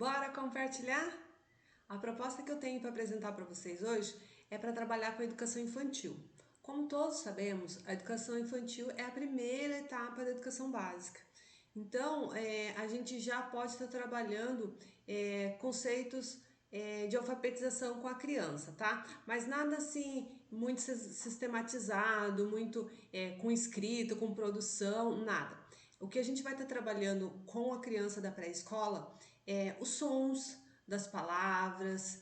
Bora compartilhar? A proposta que eu tenho para apresentar para vocês hoje é para trabalhar com a educação infantil. Como todos sabemos, a educação infantil é a primeira etapa da educação básica. Então, a gente já pode estar trabalhando conceitos de alfabetização com a criança, tá? Mas nada assim muito sistematizado, muito com escrita, com produção, nada. O que a gente vai estar trabalhando com a criança da pré-escola é os sons das palavras,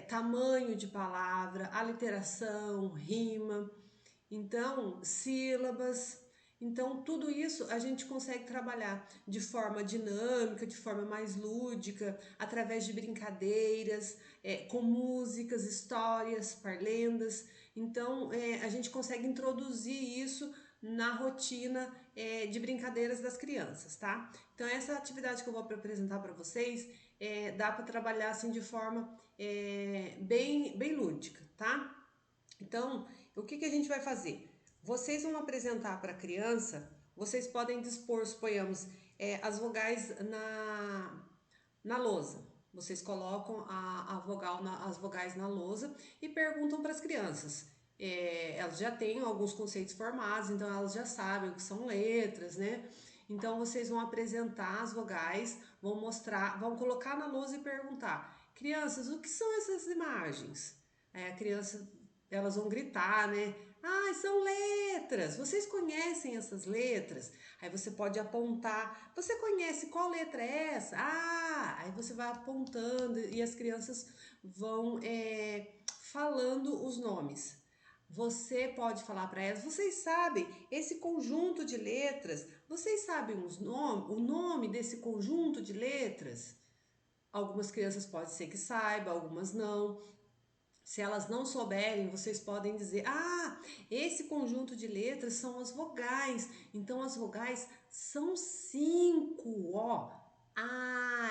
tamanho de palavra, aliteração, rima, então sílabas. Então, tudo isso a gente consegue trabalhar de forma dinâmica, de forma mais lúdica, através de brincadeiras, com músicas, histórias, parlendas. Então, a gente consegue introduzir isso na rotina de brincadeiras das crianças, tá? Então, essa atividade que eu vou apresentar para vocês dá para trabalhar assim de forma bem lúdica, tá? Então, o que a gente vai fazer? Vocês vão apresentar para a criança, vocês podem dispor, suponhamos, as vogais na lousa. Vocês colocam as vogais na lousa e perguntam para as crianças. Elas já têm alguns conceitos formados, então elas já sabem o que são letras, né? Então vocês vão apresentar as vogais, vão mostrar, vão colocar na lousa e perguntar: crianças, o que são essas imagens? Aí a criança, elas vão gritar, né? Ah, são letras. Vocês conhecem essas letras? Aí você pode apontar. Você conhece qual letra é essa? Ah, aí você vai apontando e as crianças vão falando os nomes. Você pode falar para elas, vocês sabem esse conjunto de letras? Vocês sabem o nome desse conjunto de letras? Algumas crianças pode ser que saibam, algumas não. Se elas não souberem, vocês podem dizer: ah, esse conjunto de letras são as vogais. Então as vogais são 5, ó. A,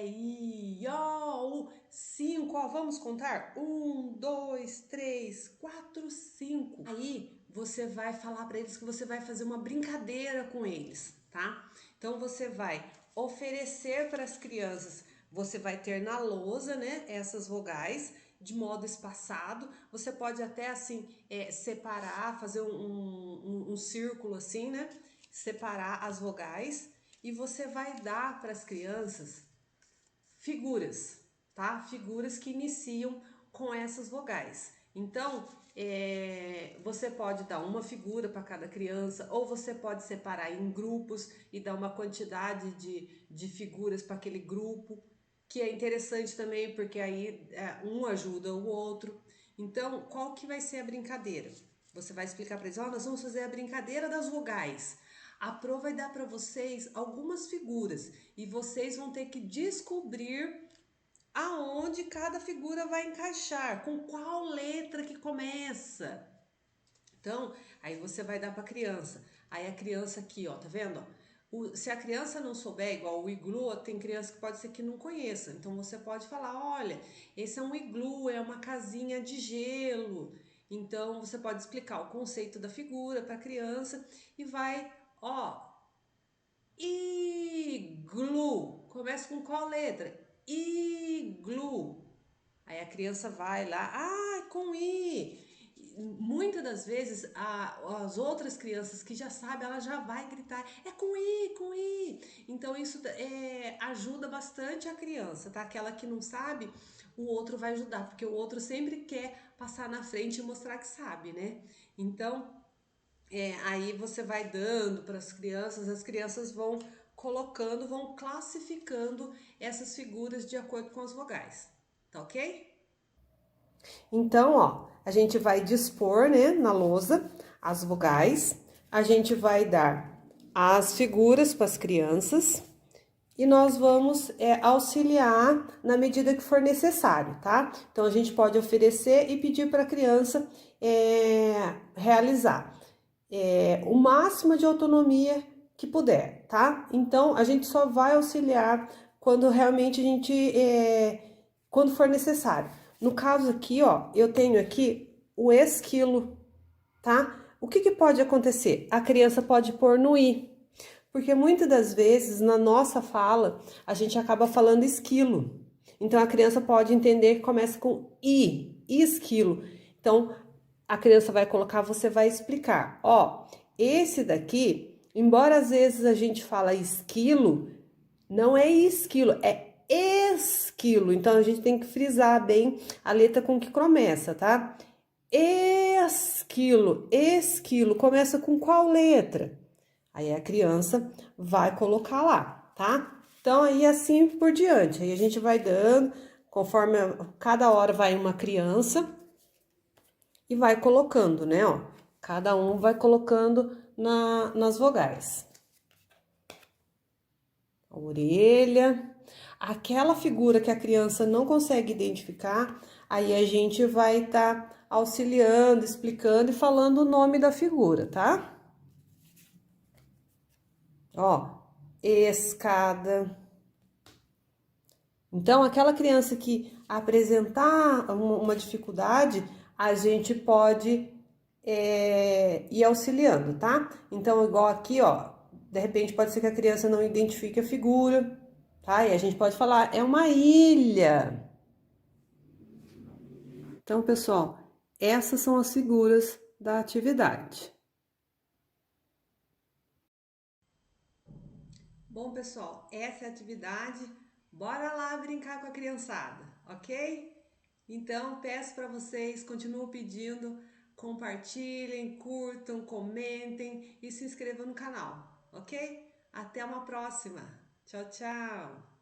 E, I, O, U. 5, ó. Vamos contar? 1, 2, 3, 4, 5. Aí você vai falar para eles que você vai fazer uma brincadeira com eles, tá? Então você vai oferecer para as crianças, você vai ter na lousa, né, essas vogais de modo espaçado. Você pode até assim separar, fazer um círculo assim, né? Separar as vogais e você vai dar para as crianças figuras, tá? Figuras que iniciam com essas vogais. Então, você pode dar uma figura para cada criança, ou você pode separar em grupos e dar uma quantidade de figuras para aquele grupo, que é interessante também, porque aí um ajuda o outro. Então, qual que vai ser a brincadeira? Você vai explicar para eles: nós vamos fazer a brincadeira das vogais. A Pro vai dar para vocês algumas figuras e vocês vão ter que descobrir aonde cada figura vai encaixar, com qual letra que começa. Então, aí você vai dar para a criança. Aí a criança aqui, ó, tá vendo? Se a criança não souber, igual o iglu, tem criança que pode ser que não conheça. Então você pode falar: olha, esse é um iglu, é uma casinha de gelo. Então você pode explicar o conceito da figura para a criança e vai, ó, iglu. Começa com qual letra? Iglu. Aí a criança vai lá, com I. Muitas das vezes as outras crianças que já sabem, ela já vai gritar: é com I, com I. Então isso ajuda bastante a criança, tá? Aquela que não sabe, o outro vai ajudar, porque o outro sempre quer passar na frente e mostrar que sabe, né? Então aí você vai dando para as crianças vão colocando, vão classificando essas figuras de acordo com as vogais, tá ok? Então, ó, a gente vai dispor, né, na lousa as vogais, a gente vai dar as figuras para as crianças e nós vamos auxiliar na medida que for necessário, tá? Então, a gente pode oferecer e pedir para a criança realizar o máximo de autonomia que puder, tá? Então, a gente só vai auxiliar quando realmente quando for necessário. No caso aqui, ó, eu tenho aqui o esquilo, tá? O que pode acontecer? A criança pode pôr no i, Porque muitas das vezes na nossa fala a gente acaba falando esquilo. Então a criança pode entender que começa com esquilo. Então a criança vai colocar, você vai explicar. Ó, esse daqui, embora às vezes a gente fala esquilo, não é esquilo, é esquilo. Então a gente tem que frisar bem a letra com que começa, tá? Esquilo, esquilo, começa com qual letra? Aí a criança vai colocar lá, tá? Então aí assim por diante. Aí a gente vai dando, conforme cada hora vai uma criança e vai colocando, né, ó. Cada um vai colocando nas vogais. A orelha, aquela figura que a criança não consegue identificar, aí a gente vai estar auxiliando, explicando e falando o nome da figura, tá? Ó, escada. Então, aquela criança que apresentar uma dificuldade, a gente pode ir auxiliando, tá? Então, igual aqui, ó, de repente pode ser que a criança não identifique a figura, tá? E a gente pode falar, é uma ilha. Então, pessoal, essas são as figuras da atividade. Bom, pessoal, essa é a atividade. Bora lá brincar com a criançada, ok? Então, peço para vocês, continuo pedindo, compartilhem, curtam, comentem e se inscrevam no canal, ok? Até uma próxima. Tchau, tchau!